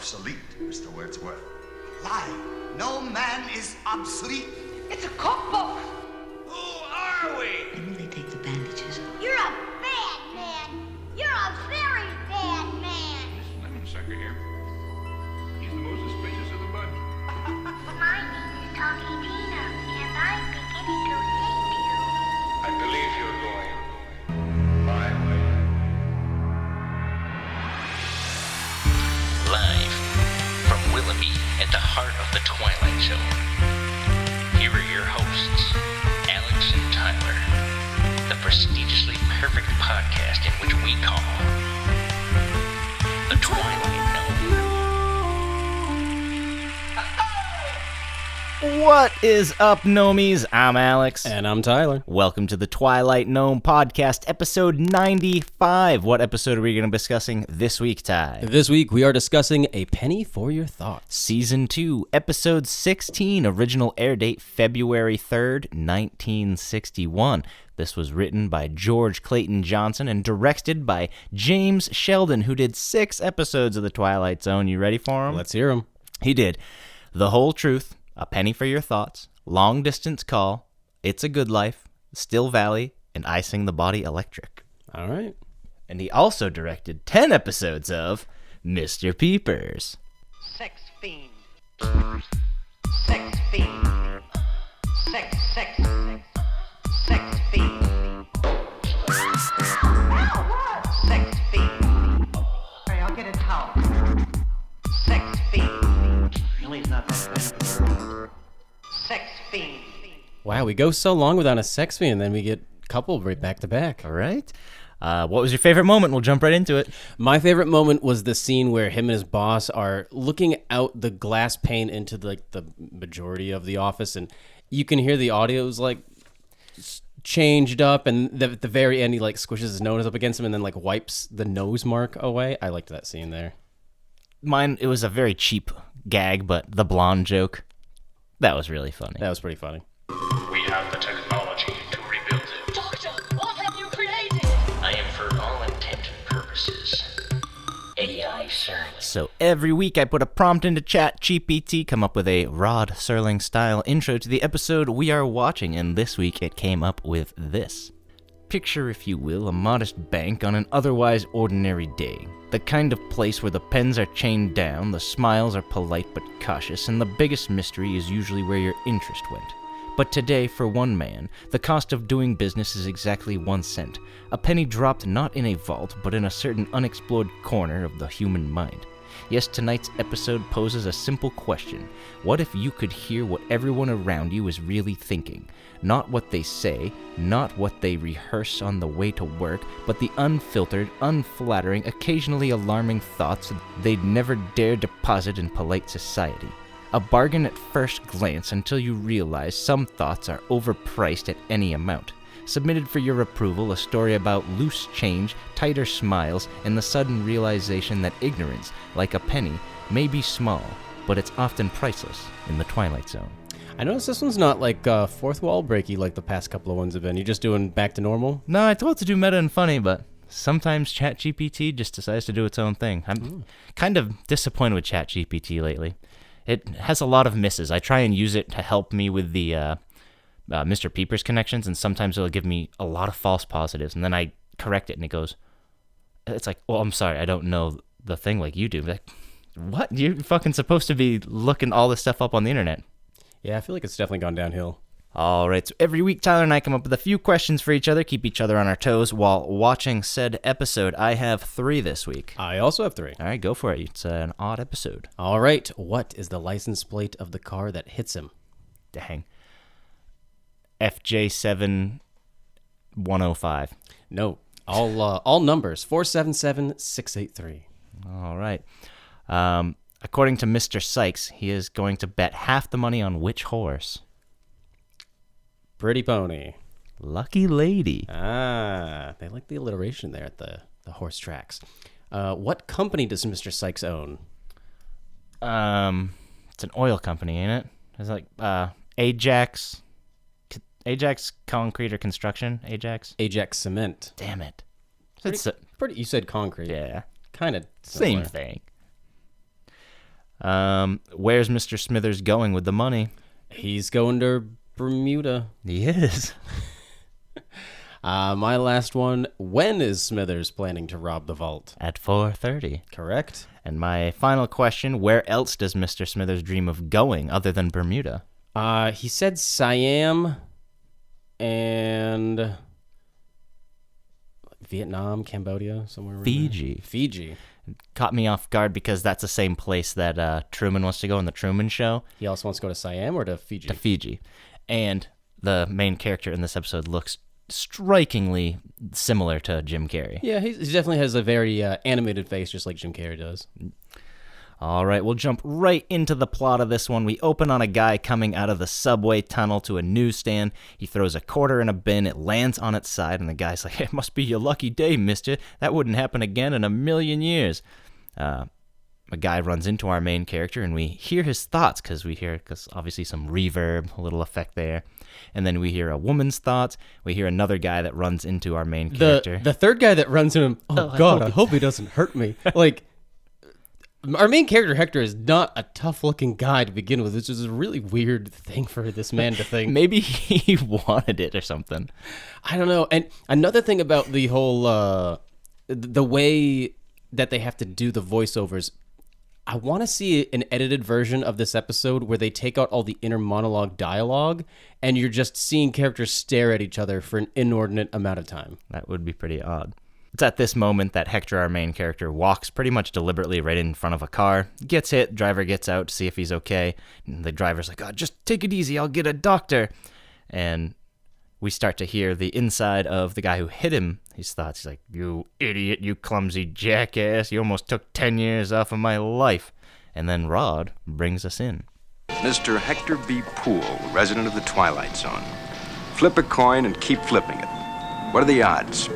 obsolete, Mr. Wordsworth. Lie. No man is obsolete. It's a cookbook. Who are we? When will they take the bandages off? You're a bad man. You're a very bad man. This lemon sucker here. He's the most suspicious of the bunch. My name is Talkie Tina, and I'm beginning to hate you. I believe you're going my way. Live from Willoughby at the heart of the Twilight Zone. Here are your hosts, Alex and Tyler, the prestigiously perfect podcast in which we call The Twilight Zone. What is up, Gnomies? I'm Alex. And I'm Tyler. Welcome to the Twilight Gnome Podcast, episode 95. What episode are we going to be discussing this week, Ty? This week we are discussing A Penny for Your Thoughts. Season 2, episode 16, original air date February 3rd, 1961. This was written by George Clayton Johnson and directed by James Sheldon, who did 6 episodes of The Twilight Zone. You ready for him? Let's hear him. He did The Whole Truth, A Penny for Your Thoughts, Long Distance Call, It's a Good Life, Still Valley, and I Sing the Body Electric. All right. And he also directed 10 episodes of Mr. Peepers. Sex fiend. Sex fiend. Sex fiend. Sex fiend. Hey, I'll get a towel. Sex fiend. Really, it's not that bad. Sex fiend. Wow, we go so long without a sex fiend, and then we get coupled right back to back. All right. What was your favorite moment? We'll jump right into it. My favorite moment was the scene where him and his boss are looking out the glass pane into the majority of the office, and you can hear the audio is changed up, and at the very end he squishes his nose up against him and then wipes the nose mark away. I liked that scene there. Mine, it was a very cheap gag, but the blonde joke, that was really funny. That was pretty funny. We have the technology to rebuild it. Doctor, what have you created? I am, for all intent and purposes, AI Serling. So every week I put a prompt into ChatGPT, come up with a Rod Serling style intro to the episode we are watching, and this week it came up with this. Picture, if you will, a modest bank on an otherwise ordinary day. The kind of place where the pens are chained down, the smiles are polite but cautious, and the biggest mystery is usually where your interest went. But today, for one man, the cost of doing business is exactly 1 cent, a penny dropped not in a vault, but in a certain unexplored corner of the human mind. Yes, tonight's episode poses a simple question. What if you could hear what everyone around you is really thinking? Not what they say, not what they rehearse on the way to work, but the unfiltered, unflattering, occasionally alarming thoughts they'd never dare deposit in polite society. A bargain at first glance until you realize some thoughts are overpriced at any amount. Submitted for your approval, a story about loose change, tighter smiles, and the sudden realization that ignorance, like a penny, may be small, but it's often priceless in the Twilight Zone. I noticed this one's not fourth wall breaky like the past couple of ones have been. You're just doing back to normal? No, I told it to do meta and funny, but sometimes ChatGPT just decides to do its own thing. I'm kind of disappointed with ChatGPT lately. It has a lot of misses. I try and use it to help me with the Mr. Peepers connections, and sometimes it'll give me a lot of false positives, and then I correct it, and it goes, it's like, well, I'm sorry, I don't know the thing like you do. Like, what? You're fucking supposed to be looking all this stuff up on the internet. Yeah, I feel like it's definitely gone downhill. All right, so every week Tyler and I come up with a few questions for each other, keep each other on our toes while watching said episode. I have 3 this week. I also have 3. All right, go for it. It's an odd episode. All right, what is the license plate of the car that hits him? Dang. FJ7105. No, all numbers, 477683. All right. According to Mr. Sykes, he is going to bet half the money on which horse? Pretty Pony. Lucky Lady. Ah, they like the alliteration there at the horse tracks. What company does Mr. Sykes own? It's an oil company, ain't it? It's like Ajax Concrete or Construction. Ajax Cement. Damn it. Pretty. You said concrete. Yeah. Kind of same thing. Where's Mr. Smithers going with the money? He's going to Bermuda. He is. My last one, when is Smithers planning to rob the vault? At 4:30. Correct. And my final question, where else does Mr. Smithers dream of going other than Bermuda? He said Siam and Vietnam, Cambodia, somewhere around Fiji. there. Fiji. Caught me off guard because that's the same place that Truman wants to go in the Truman Show. He also wants to go to Siam or to Fiji? To Fiji. And the main character in this episode looks strikingly similar to Jim Carrey. Yeah, he definitely has a very animated face, just like Jim Carrey does. All right, we'll jump right into the plot of this one. We open on a guy coming out of the subway tunnel to a newsstand. He throws a quarter in a bin. It lands on its side, and the guy's like, "It must be your lucky day, mister. That wouldn't happen again in a million years." A guy runs into our main character, and we hear his thoughts because obviously some reverb, a little effect there. And then we hear a woman's thoughts. We hear another guy that runs into our main character. The third guy that runs into him, I hope he doesn't hurt me. Like, our main character, Hector, is not a tough-looking guy to begin with. It's just a really weird thing for this man to think. Maybe he wanted it or something. I don't know. And another thing about the whole, the way that they have to do the voiceovers, I want to see an edited version of this episode where they take out all the inner monologue dialogue and you're just seeing characters stare at each other for an inordinate amount of time. That would be pretty odd. It's at this moment that Hector, our main character, walks pretty much deliberately right in front of a car, gets hit, driver gets out to see if he's okay. And the driver's like, "Oh, just take it easy, I'll get a doctor." And we start to hear the inside of the guy who hit him. His thoughts, he's like, "You idiot, you clumsy jackass, you almost took 10 years off of my life." And then Rod brings us in. Mr. Hector B. Poole, resident of the Twilight Zone. Flip a coin and keep flipping it. What are the odds?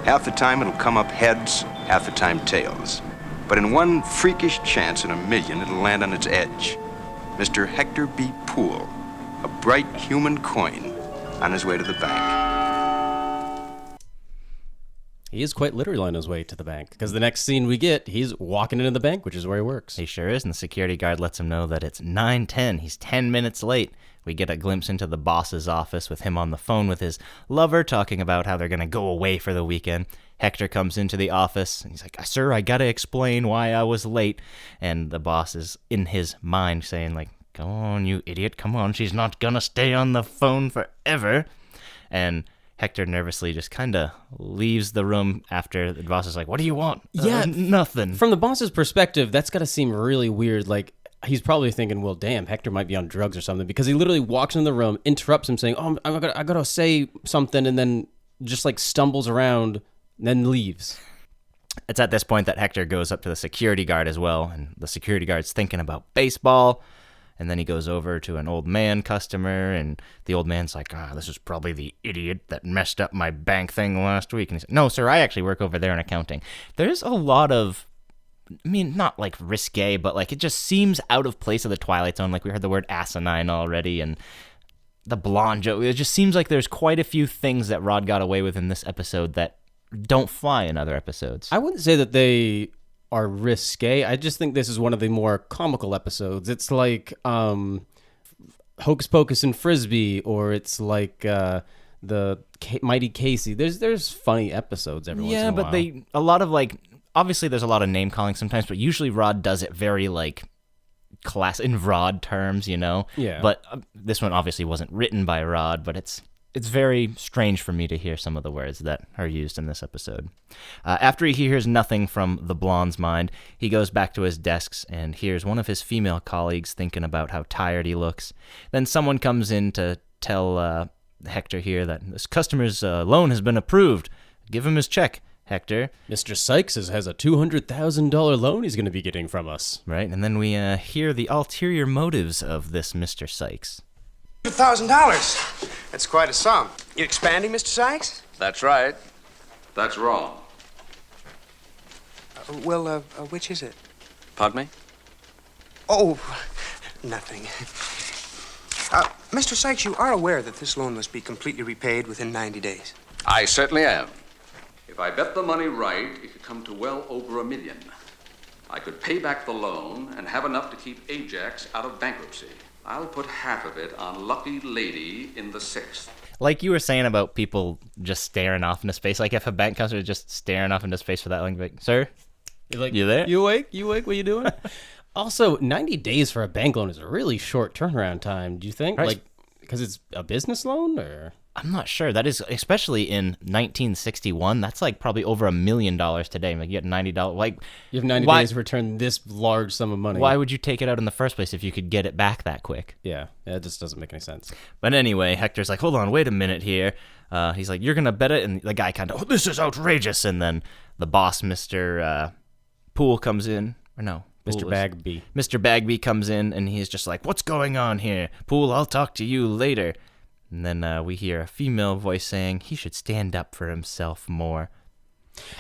Half the time it'll come up heads, half the time tails. But in one freakish chance in a million, it'll land on its edge. Mr. Hector B. Poole, a bright human coin on his way to the bank. He is quite literally on his way to the bank, because the next scene we get, he's walking into the bank, which is where he works. He sure is, and the security guard lets him know that it's 9:10. He's 10 minutes late. We get a glimpse into the boss's office with him on the phone with his lover, talking about how they're going to go away for the weekend. Hector comes into the office, and he's like, "Sir, I got to explain why I was late." And the boss is in his mind saying, like, "Go on, you idiot, come on, she's not going to stay on the phone forever." And Hector nervously just kind of leaves the room after the boss is like, "What do you want?" Yeah, nothing. From the boss's perspective, that's got to seem really weird. Like, he's probably thinking, well, damn, Hector might be on drugs or something, because he literally walks in the room, interrupts him saying, "Oh, I gotta say something," and then just like stumbles around, and then leaves. It's at this point that Hector goes up to the security guard as well, and the security guard's thinking about baseball. And then he goes over to an old man customer, and the old man's like, "This is probably the idiot that messed up my bank thing last week." And he said, "No, sir, I actually work over there in accounting." There's a lot of, I mean, not like risque, but like it just seems out of place of the Twilight Zone. Like we heard the word asinine already, and the blonde joke. It just seems like there's quite a few things that Rod got away with in this episode that don't fly in other episodes. I wouldn't say that they are risque. I just think this is one of the more comical episodes. It's like Hocus Pocus and Frisbee, or it's like the Mighty Casey. There's funny episodes every once in a while. Yeah, but a lot of like, obviously there's a lot of name calling sometimes, but usually Rod does it very like class in Rod terms, you know? Yeah. But this one obviously wasn't written by Rod, but it's very strange for me to hear some of the words that are used in this episode. After he hears nothing from the blonde's mind, he goes back to his desks and hears one of his female colleagues thinking about how tired he looks. Then someone comes in to tell Hector here that this customer's loan has been approved. Give him his check, Hector. Mr. Sykes has a $200,000 loan he's going to be getting from us. Right, and then we hear the ulterior motives of this Mr. Sykes. $2,000. That's quite a sum. You expanding, Mr. Sykes? That's right. That's wrong. Which is it? Pardon me? Oh, nothing. Mr. Sykes, you are aware that this loan must be completely repaid within 90 days. I certainly am. If I bet the money right, it could come to well over $1 million. I could pay back the loan and have enough to keep Ajax out of bankruptcy. I'll put half of it on Lucky Lady in the 6th. Like you were saying about people just staring off into space, like if a bank customer is just staring off into space for that long, like, sir, you there? You awake? What are you doing? Also, 90 days for a bank loan is a really short turnaround time, do you think? Right. Like, because it's a business loan, or? I'm not sure. That is, especially in 1961, that's like probably over $1 million today. Like you get $90. Like you have 90 days to return this large sum of money. Why would you take it out in the first place if you could get it back that quick? Yeah, it just doesn't make any sense. But anyway, Hector's like, hold on, wait a minute here. He's like, you're going to bet it? And the guy kind of, this is outrageous. And then the boss, Mr. Poole, comes in. Or no. Mr. Bagby. Mr. Bagby comes in, and he's just like, what's going on here? Poole, I'll talk to you later. And then we hear a female voice saying he should stand up for himself more.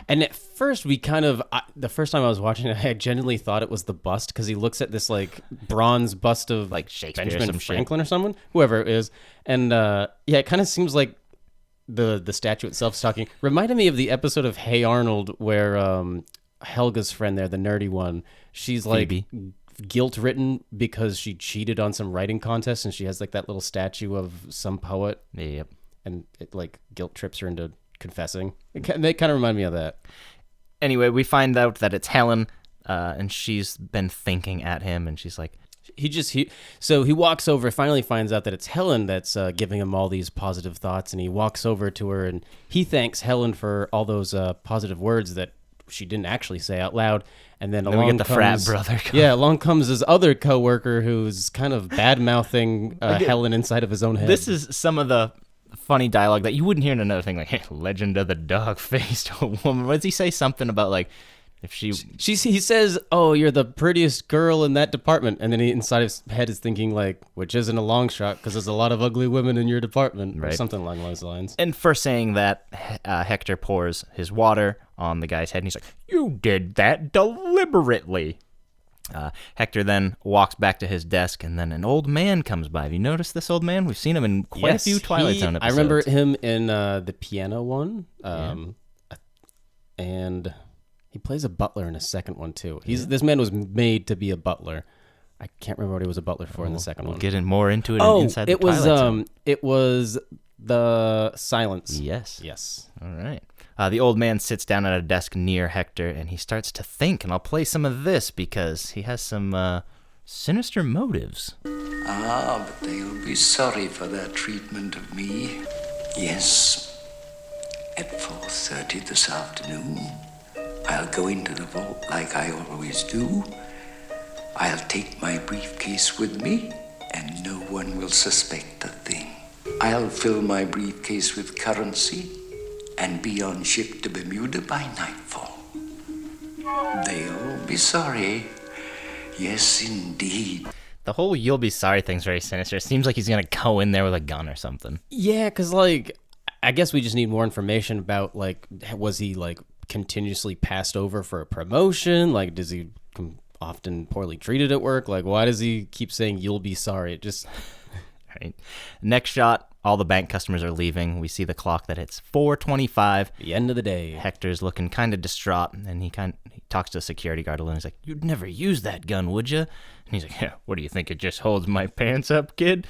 And at first, we kind of, the first time I was watching it, I genuinely thought it was the bust, because he looks at this like bronze bust of like Shakespeare, Benjamin Franklin or someone, whoever it is. And yeah, it kind of seems like the statue itself is talking. Reminded me of the episode of Hey Arnold where Helga's friend there, the nerdy one, she's like Phoebe. Guilt-ridden because she cheated on some writing contest, and she has like that little statue of some poet. Yep. And it like guilt trips her into confessing. They kind of remind me of that. Anyway, we find out that it's Helen, and she's been thinking at him, and she's like, so he walks over, finally finds out that it's Helen that's giving him all these positive thoughts, and he walks over to her, and he thanks Helen for all those positive words that she didn't actually say out loud. And then along we get the comes, frat brother. Yeah, along comes his other coworker who's kind of bad-mouthing Helen inside of his own head. This is some of the funny dialogue that you wouldn't hear in another thing, like, hey, legend of the dog-faced woman. What does he say? Something about, like, if he says, oh, you're the prettiest girl in that department. And then he, inside his head, is thinking, like, which isn't a long shot because there's a lot of ugly women in your department. Right. Or something along those lines. And for saying that, Hector pours his water on the guy's head, and he's like, you did that deliberately. Hector then walks back to his desk, and then an old man comes by. Have you noticed this old man? We've seen him in quite a few Twilight Zone episodes. I remember him in the piano one. And he plays a butler in a second one, too. This man was made to be a butler. I can't remember what he was a butler for in the second one. We'll get more into it inside the it was, Twilight Zone. It was The Silence. Yes. All right. The old man sits down at a desk near Hector, and he starts to think, and I'll play some of this because he has some sinister motives. But they'll be sorry for their treatment of me. Yes, at 4:30 this afternoon, I'll go into the vault like I always do. I'll take my briefcase with me, and no one will suspect a thing. I'll fill my briefcase with currency and be on ship to Bermuda by nightfall. They'll be sorry. Yes, indeed. The whole you'll be sorry thing's very sinister. It seems like he's going to go in there with a gun or something. Yeah, because, like, I guess we just need more information about, like, was he, like, continuously passed over for a promotion? Like, does he often poorly treated at work? Like, why does he keep saying you'll be sorry? It just... Right. Next shot, all the bank customers are leaving. We see the clock that it's 4:25. The end of the day. Hector's looking kind of distraught, and he talks to a security guard alone. He's like, you'd never use that gun, would you? And he's like, yeah, what do you think? It just holds my pants up, kid?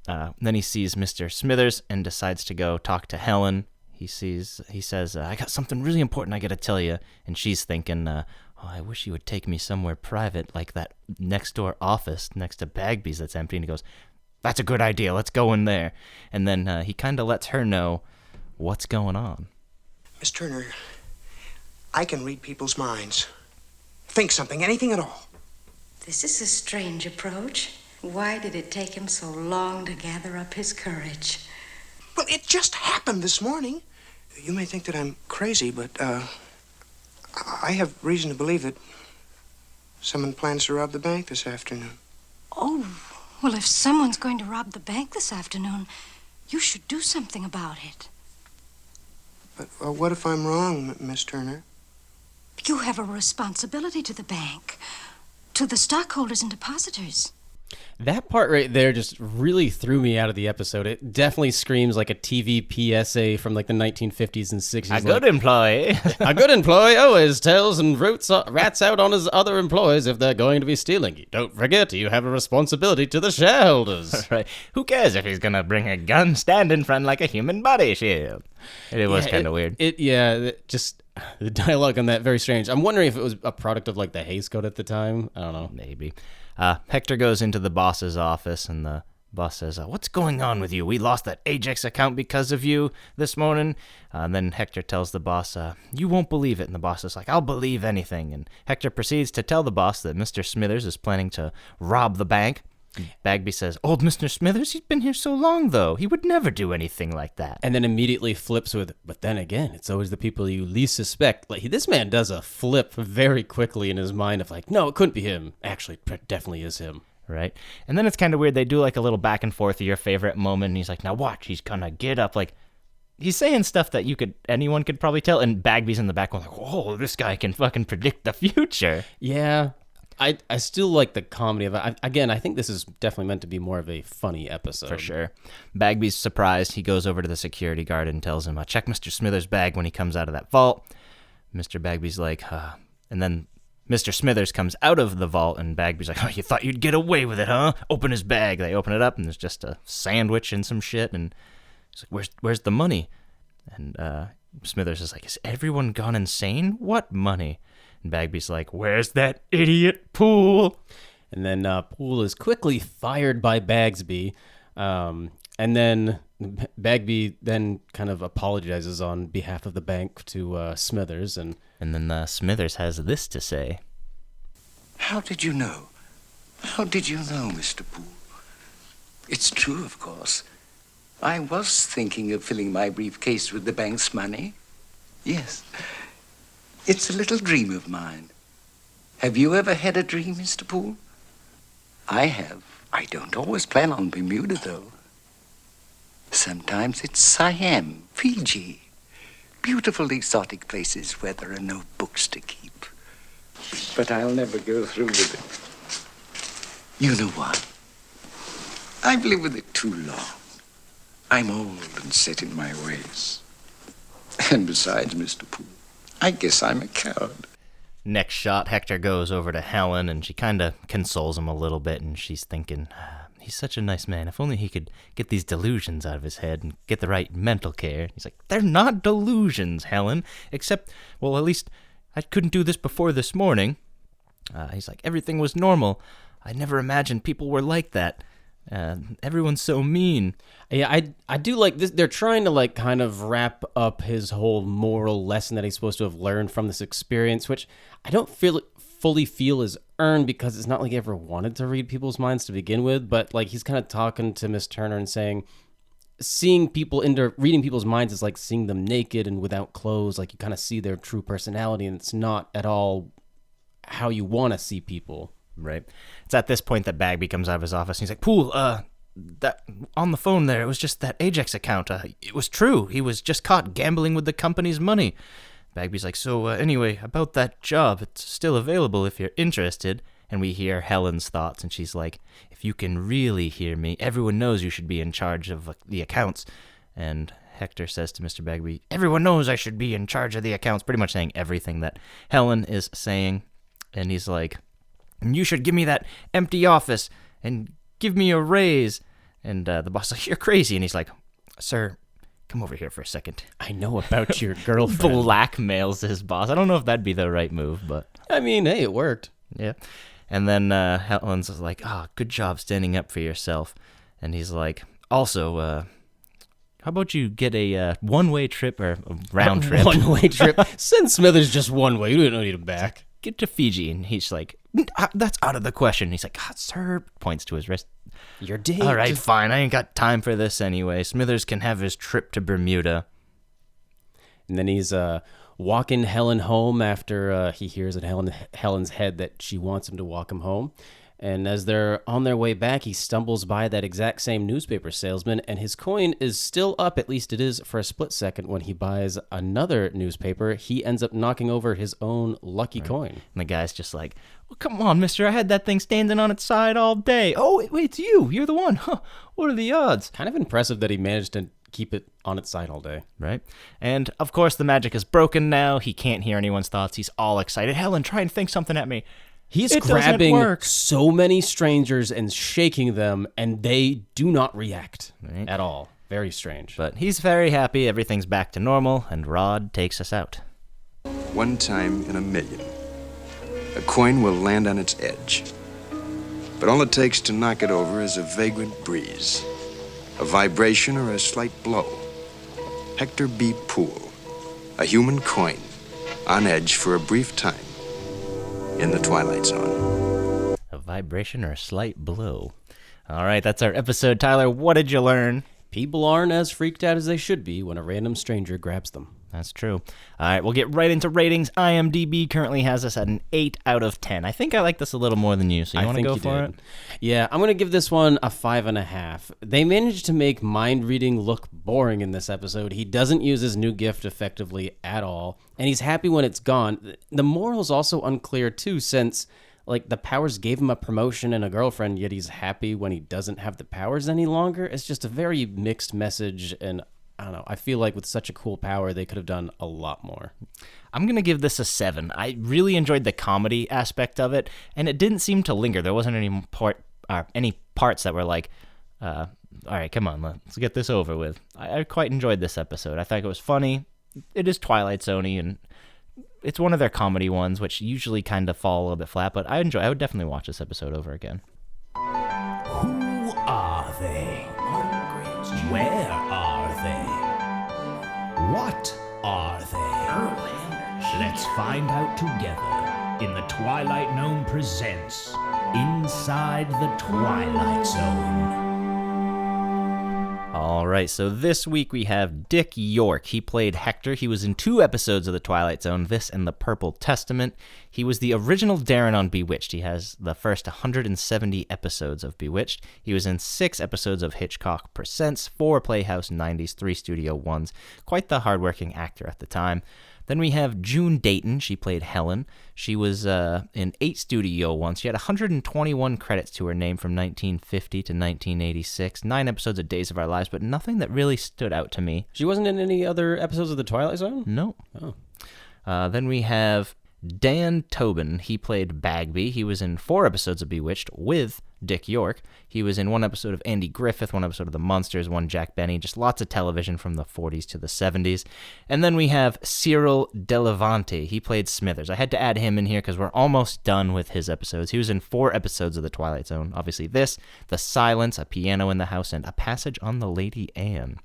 Then he sees Mr. Smithers and decides to go talk to Helen. He says, I got something really important I got to tell you. And she's thinking, I wish you would take me somewhere private, like that next door office next to Bagby's that's empty. And he goes, that's a good idea. Let's go in there. And then he kind of lets her know what's going on. Miss Turner, I can read people's minds. Think something, anything at all. This is a strange approach. Why did it take him so long to gather up his courage? Well, it just happened this morning. You may think that I'm crazy, but, I have reason to believe that someone plans to rob the bank this afternoon. Oh, well, if someone's going to rob the bank this afternoon, you should do something about it. But what if I'm wrong, Miss Turner? You have a responsibility to the bank, to the stockholders and depositors. That part right there just really threw me out of the episode. It definitely screams like a TV PSA from like the 1950s and 60s. A good employee. A good employee always tells and rats out on his other employees if they're going to be stealing. Don't forget, you have a responsibility to the shareholders. Right. Who cares if he's going to bring a gun, stand in front like a human body shield? It was kind of weird. Just the dialogue on that, very strange. I'm wondering if it was a product of like the Hays Code at the time. I don't know. Maybe. Hector goes into the boss's office, and the boss says, what's going on with you? We lost that Ajax account because of you this morning. And then Hector tells the boss, you won't believe it. And the boss is like, I'll believe anything. And Hector proceeds to tell the boss that Mr. Smithers is planning to rob the bank. Bagby says, old Mr. Smithers, he's been here so long, though. He would never do anything like that. And then immediately flips with, but then again, it's always the people you least suspect. Like, this man does a flip very quickly in his mind of like, no, it couldn't be him. Actually, it definitely is him. Right? And then it's kind of weird. They do like a little back and forth of your favorite moment. And he's like, now watch, he's gonna get up. Like, he's saying stuff that anyone could probably tell. And Bagby's in the back going like, whoa, this guy can fucking predict the future. Yeah. I still like the comedy of it. Again, I think this is definitely meant to be more of a funny episode. For sure. Bagby's surprised. He goes over to the security guard and tells him, check Mr. Smithers' bag when he comes out of that vault. Mr. Bagby's like, and then Mr. Smithers comes out of the vault, and Bagby's like, you thought you'd get away with it, huh? Open his bag. They open it up, and there's just a sandwich and some shit, and he's like, where's the money? And Smithers is like, is everyone gone insane? What money? And Bagby's like, where's that idiot Poole? And then Poole is quickly fired by Bagsby. And then Bagby then kind of apologizes on behalf of the bank to Smithers. And then Smithers has this to say. How did you know? How did you know, Mr. Poole? It's true, of course. I was thinking of filling my briefcase with the bank's money. Yes. It's a little dream of mine. Have you ever had a dream, Mr. Poole? I have. I don't always plan on Bermuda, though. Sometimes it's Siam, Fiji. Beautiful exotic places where there are no books to keep. But I'll never go through with it. You know what? I've lived with it too long. I'm old and set in my ways. And besides, Mr. Poole, I guess I'm a coward. Next shot, Hector goes over to Helen, and she kind of consoles him a little bit, and she's thinking, he's such a nice man. If only he could get these delusions out of his head and get the right mental care. He's like, they're not delusions, Helen, except, well, at least I couldn't do this before this morning. He's like, everything was normal. I never imagined people were like that. Everyone's so mean. Yeah, I do like this. They're trying to like kind of wrap up his whole moral lesson that he's supposed to have learned from this experience, which I don't fully feel is earned because it's not like he ever wanted to read people's minds to begin with. But like he's kind of talking to Miss Turner and saying, seeing people reading people's minds is like seeing them naked and without clothes. Like you kind of see their true personality, and it's not at all how you want to see people. Right. It's at this point that Bagby comes out of his office and he's like, Poole, that on the phone there, it was just that Ajax account. It was true. He was just caught gambling with the company's money. Bagby's like, so anyway, about that job, it's still available if you're interested. And we hear Helen's thoughts, and she's like, if you can really hear me, everyone knows you should be in charge of the accounts. And Hector says to Mr. Bagby, everyone knows I should be in charge of the accounts, pretty much saying everything that Helen is saying. And he's like, you should give me that empty office and give me a raise. And the boss is like, you're crazy. And he's like, sir, come over here for a second. I know about your girlfriend. Blackmails his boss. I don't know if that'd be the right move, but... I mean, hey, it worked. Yeah. And then Helen's like, good job standing up for yourself. And he's like, also, how about you get a one-way trip or a round trip? One-way trip. Send Smithers just one way. We don't need him back. Get to Fiji. And he's like, that's out of the question. He's like, sir, points to his wrist. Your date. All right, fine. I ain't got time for this anyway. Smithers can have his trip to Bermuda. And then he's walking Helen home after he hears in Helen's head that she wants him to walk him home. And as they're on their way back, he stumbles by that exact same newspaper salesman, and his coin is still up, at least it is for a split second. When he buys another newspaper, he ends up knocking over his own lucky coin. And the guy's just like, well, come on, mister, I had that thing standing on its side all day. Oh, wait, it's you. You're the one. Huh. What are the odds? Kind of impressive that he managed to keep it on its side all day. Right. And, of course, the magic is broken now. He can't hear anyone's thoughts. He's all excited. Helen, try and think something at me. He's It doesn't grabbing work. so many strangers and shaking them, and they do not react Right. at all. Very strange. But he's very happy. Everything's back to normal, and Rod takes us out. One time in a million, a coin will land on its edge. But all it takes to knock it over is a vagrant breeze, a vibration, or a slight blow. Hector B. Poole, a human coin, on edge for a brief time in the Twilight Zone. A vibration or a slight blow. All right, that's our episode. Tyler, what did you learn? People aren't as freaked out as they should be when a random stranger grabs them. That's true. All right, we'll get right into ratings. IMDb currently has us at an 8 out of 10. I think I like this a little more than you, so you want to go for it? Yeah, I'm going to give this one a 5.5. They managed to make mind reading look boring in this episode. He doesn't use his new gift effectively at all, and he's happy when it's gone. The moral's also unclear, too, since the powers gave him a promotion and a girlfriend, yet he's happy when he doesn't have the powers any longer. It's just a very mixed message, and I don't know. I feel like with such a cool power, they could have done a lot more. I'm going to give this a 7. I really enjoyed the comedy aspect of it, and it didn't seem to linger. There wasn't any parts that were like, all right, come on, let's get this over with. I quite enjoyed this episode. I thought it was funny. It is Twilight Zone-y, and it's one of their comedy ones, which usually kind of fall a little bit flat, but I would definitely watch this episode over again. Who are they? Where are they? What are they? Let's find out together in the Twilight Gnome presents Inside the Twilight Zone. All right, so this week we have Dick York. He played Hector. He was in 2 episodes of The Twilight Zone, this and The Purple Testament. He was the original Darren on Bewitched. He has the first 170 episodes of Bewitched. He was in 6 episodes of Hitchcock Presents, 4 Playhouse 90s, 3 Studio Ones. Quite the hardworking actor at the time. Then we have June Dayton. She played Helen. She was in 8 Studio Ones. She had 121 credits to her name from 1950 to 1986. 9 episodes of Days of Our Lives, but nothing that really stood out to me. She wasn't in any other episodes of The Twilight Zone? No. Oh. Then we have Dan Tobin. He played Bagby. He was in 4 episodes of Bewitched with Dick York. He was in 1 episode of Andy Griffith, 1 episode of The Munsters, 1 Jack Benny, just lots of television from the 40s to the 70s. And then we have Cyril Delevante. He played Smithers. I had to add him in here because we're almost done with his episodes. He was in 4 episodes of The Twilight Zone. Obviously this, The Silence, A Piano in the House, and A Passage on the Lady Anne.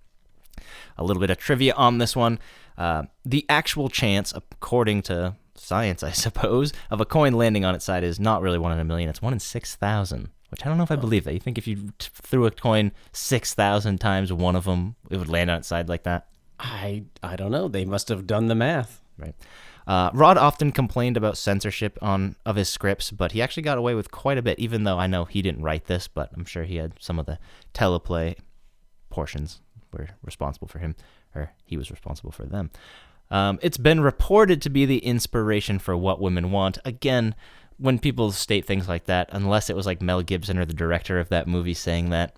A little bit of trivia on this one. The actual chance, according to science, I suppose, of a coin landing on its side is not really 1 in a million. It's 1 in 6,000, which I don't know if I believe that. You think if you threw a coin 6,000 times, one of them, it would land on its side like that? I don't know. They must have done the math. Right. Rod often complained about censorship of his scripts, but he actually got away with quite a bit, even though I know he didn't write this, but I'm sure he had some of the teleplay portions were responsible for him, or he was responsible for them. It's been reported to be the inspiration for What Women Want. Again, when people state things like that, unless it was like Mel Gibson or the director of that movie saying that,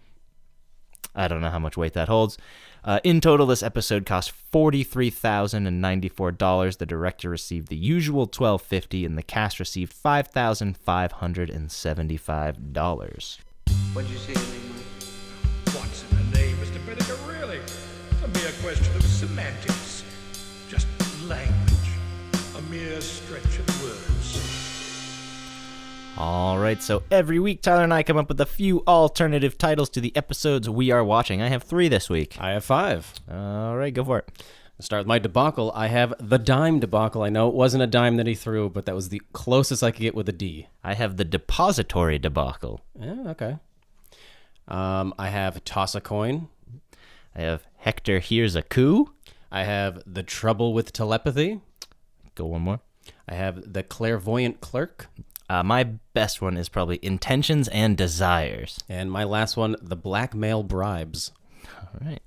I don't know how much weight that holds. In total, this episode cost $43,094. The director received the usual $1,250, and the cast received $5,575. What'd you say to me, Mike? What's in a name, Mr. Benninger, really? It's a mere question of semantics. Just language. A mere stretch of words. All right, so every week Tyler and I come up with a few alternative titles to the episodes we are watching. I have 3 this week. I have 5. All right, go for it. Let's start with my debacle. I have the dime debacle. I know it wasn't a dime that he threw, but that was the closest I could get with a D. I have the depository debacle. Yeah, okay. I have toss a coin. I have Hector hears a coup. I have the trouble with telepathy. Go one more. I have the clairvoyant clerk. My best one is probably Intentions and Desires. And my last one, The Blackmail Bribes. All right.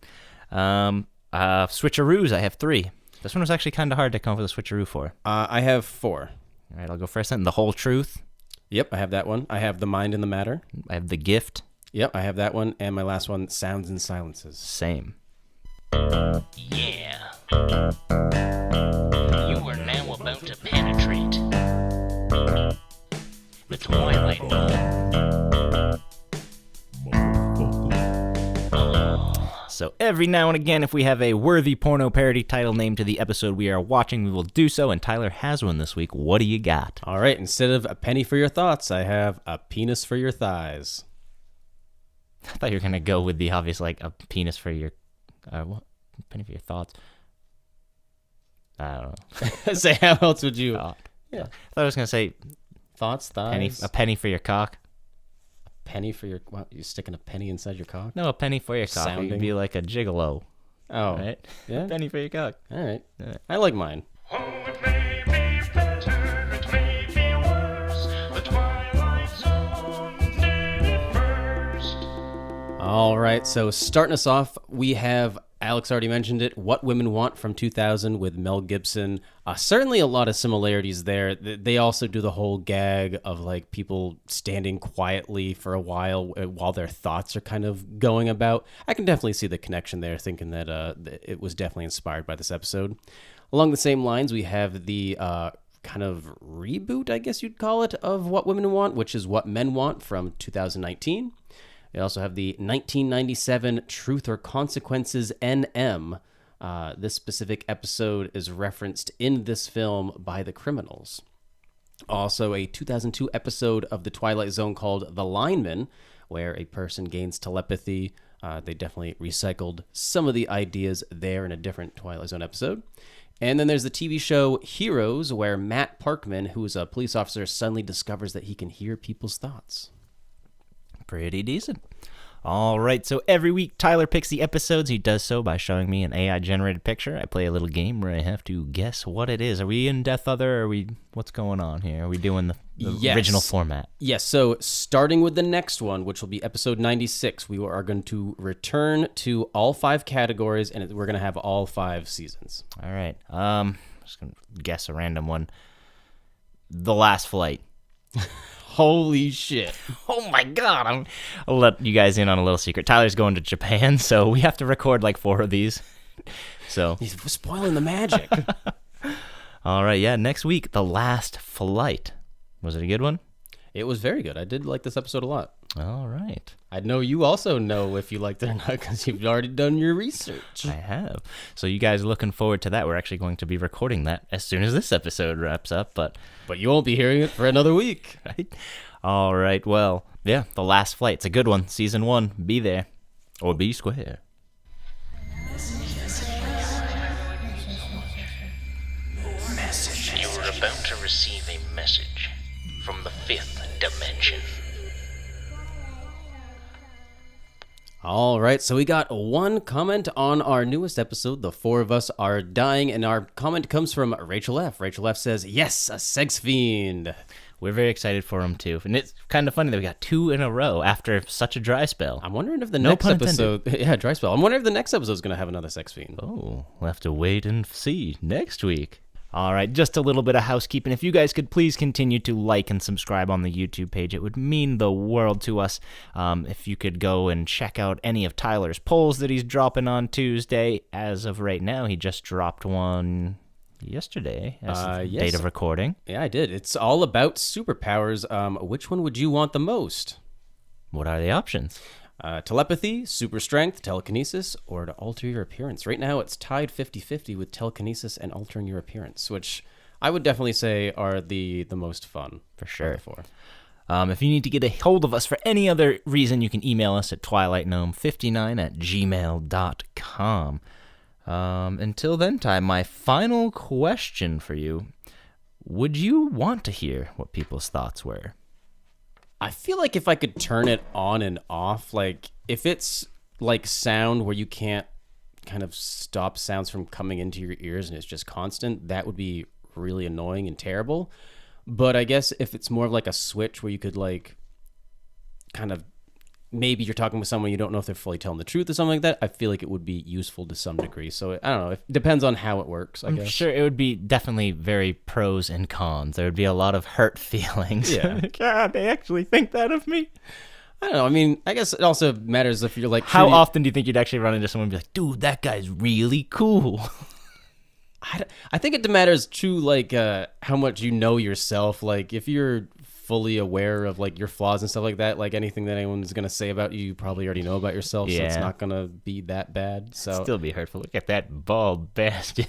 Switcheroos, I have 3. This one was actually kind of hard to come up with a switcheroo for. I have 4. All right, I'll go first then. The Whole Truth. Yep, I have that one. I have The Mind and the Matter. I have The Gift. Yep, I have that one. And my last one, Sounds and Silences. Same. Yeah. You are now about to penetrate the Twilight Zone. So every now and again, if we have a worthy porno parody title named to the episode we are watching, we will do so, and Tyler has one this week. What do you got? All right, instead of a penny for your thoughts, I have a penis for your thighs. I thought you were going to go with the obvious, like, a penis for your... what? Penny for your thoughts? I don't know. Say, how else would you... Yeah. I thought I was going to say... Thoughts, thighs? A penny for your cock. A penny for your... What, you sticking a penny inside your cock? No, a penny for your cock. It would be like a gigolo. Oh. Right? Yeah? Penny for your cock. All right. I like mine. All right, so starting us off, we have, Alex already mentioned it, What Women Want from 2000 with Mel Gibson. Certainly a lot of similarities there. They also do the whole gag of like people standing quietly for a while their thoughts are kind of going about. I can definitely see the connection there, thinking that it was definitely inspired by this episode. Along the same lines, we have the kind of reboot, I guess you'd call it, of What Women Want, which is What Men Want from 2019. We also have the 1997 Truth or Consequences NM. This specific episode is referenced in this film by the Criminals. Also, a 2002 episode of The Twilight Zone called The Lineman, where a person gains telepathy. They definitely recycled some of the ideas there in a different Twilight Zone episode. And then there's the TV show Heroes, where Matt Parkman, who is a police officer, suddenly discovers that he can hear people's thoughts. Pretty decent. All right, so every week Tyler picks the episodes. He does so by showing me an AI-generated picture. I play a little game where I have to guess what it is. Are we in Death Other, or are we... What's going on here? Are we doing the original format? Yes, so starting with the next one, which will be episode 96, we are going to return to all 5 categories, and we're going to have all 5 seasons. All right. I'm just going to guess a random one. The Last Flight. Holy shit. Oh my god. I'll let you guys in on a little secret. Tyler's going to Japan, so we have to record like 4 of these. So he's spoiling the magic. All right, yeah, next week, The Last Flight. Was it a good one? It was very good. I did like this episode a lot. All right. I know you also know if you liked it or not because you've already done your research. I have. So you guys are looking forward to that. We're actually going to be recording that as soon as this episode wraps up, but you won't be hearing it for another week. Right? All right. Well, yeah, The Last Flight. It's a good one. Season 1. Be there. Or be square. You are about to receive a message from the 5th dimension. All right, so we got one comment on our newest episode, The 4 of Us Are Dying, and our comment comes from Rachel F. Rachel F says, yes, a sex fiend. We're very excited for him, too. And it's kind of funny that we got 2 in a row after such a dry spell. I'm wondering if the next episode... Yeah, dry spell. I'm wondering if the next episode is going to have another sex fiend. Oh, we'll have to wait and see next week. All right, just a little bit of housekeeping. If you guys could please continue to like and subscribe on the YouTube page, it would mean the world to us. If you could go and check out any of Tyler's polls that he's dropping on Tuesday. As of right now, he just dropped one yesterday as the date of recording. Yeah, I did. It's all about superpowers. Which one would you want the most? What are the options? Telepathy, super strength, telekinesis, or to alter your appearance. Right now, it's tied 50-50 with telekinesis and altering your appearance, which I would definitely say are the most fun. For sure. If you need to get a hold of us for any other reason, you can email us at twilightgnome59@gmail.com. Until then time, my final question for you. Would you want to hear what people's thoughts were? I feel like if I could turn it on and off, like if it's like sound where you can't kind of stop sounds from coming into your ears and it's just constant, that would be really annoying and terrible. But I guess if it's more of like a switch where you could like kind of, maybe you're talking with someone you don't know if they're fully telling the truth or something like that, I feel like it would be useful to some degree. So I don't know. It depends on how it works, I I'm guess. sure it would be definitely very pros and cons. There would be a lot of hurt feelings. Yeah. God, they actually think that of me. I don't know. I mean, I guess it also matters if you're like... How often do you think you'd actually run into someone and be like, dude, that guy's really cool? I think it matters too, like how much you know yourself. Like if you're fully aware of like your flaws and stuff like that, like anything that anyone's gonna say about you, you probably already know about yourself. So it's not gonna be that bad. So still be hurtful. Look at that bald bastard.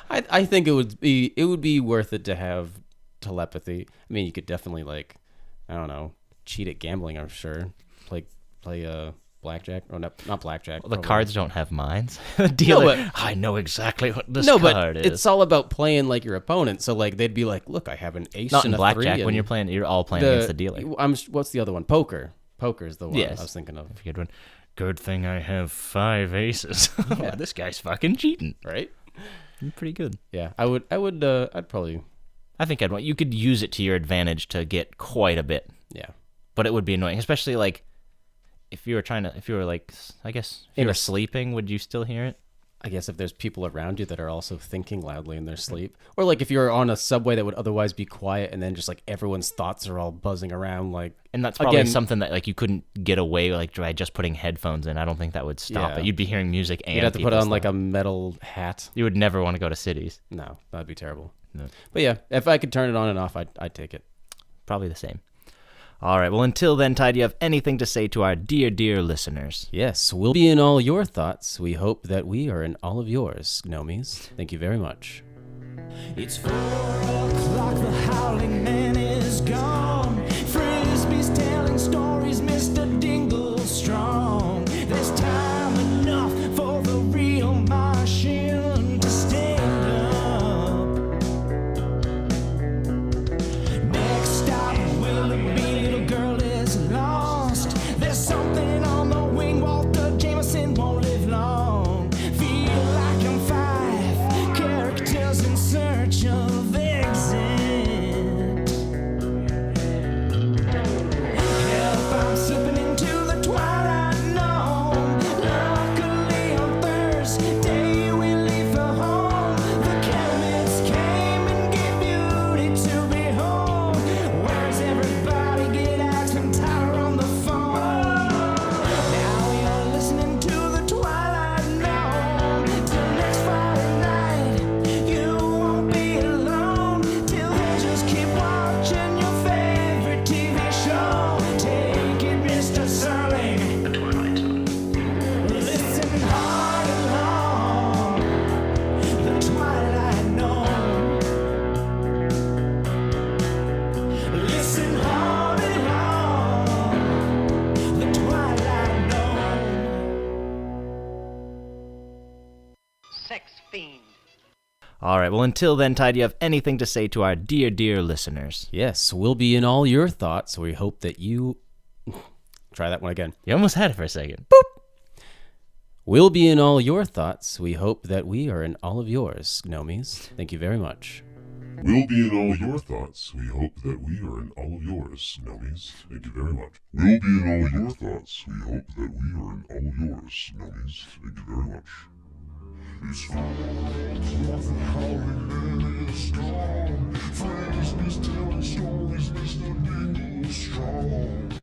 I think it would be worth it to have telepathy. I mean, you could definitely like, I don't know, cheat at gambling. I'm sure play blackjack or not blackjack. Well, the cards don't have minds. Dealer, no, I know exactly what this card is. It's all about playing like your opponent. So like they'd be like, look, I have an ace not and in a blackjack. 3. When you're playing, you're all playing against the dealer. What's the other one? Poker. Poker is the one I was thinking of. Good one. Good thing I have 5 aces. Yeah, this guy's fucking cheating, right? Pretty good. Yeah, I'd probably. I think I'd want. You could use it to your advantage to get quite a bit. Yeah, but it would be annoying, especially like. If you were like, I guess, if you were sleeping, would you still hear it? I guess if there's people around you that are also thinking loudly in their sleep. Or like if you're on a subway that would otherwise be quiet and then just like everyone's thoughts are all buzzing around like. And that's probably something that like you couldn't get away like by just putting headphones in. I don't think that would stop it. You'd be hearing music and you'd have to put on like a metal hat. You would never want to go to cities. No, that'd be terrible. No. But yeah, if I could turn it on and off, I'd take it. Probably the same. All right, well, until then, Ty, do you have anything to say to our dear, dear listeners? Yes, we'll be in all your thoughts. We hope that we are in all of yours, Gnomies. Thank you very much. It's 4 o'clock, the howling man is gone. Frisbee's telling stories, Mr. Dingle strong. There's time enough for the real Martian to stand up. Next stop, will it be? There's something on the wing, Walter Jameson won't live long. Feel like I'm 5 characters in search of exit. Help, I'm slipping into the twilight known. Luckily on Thursday we leave for home. The chemists came and gave beauty to behold. Where's everybody? Get out and Tyler on the phone. All right, well, until then, Ty, do you have anything to say to our dear, dear listeners? Yes, we'll be in all your thoughts. We hope that you... Try that one again. You almost had it for a second. Boop! We'll be in all your thoughts. We hope that we are in all of yours, Gnomies. Thank you very much. We'll be in all your thoughts. We hope that we are in all of yours, Gnomies. Thank you very much. We'll be in all your thoughts. We hope that we are in all of yours, Gnomies. Thank you very much. It's 4 o'clock, the howling man is gone. Friends, telling stories, Mr. Dingle strong.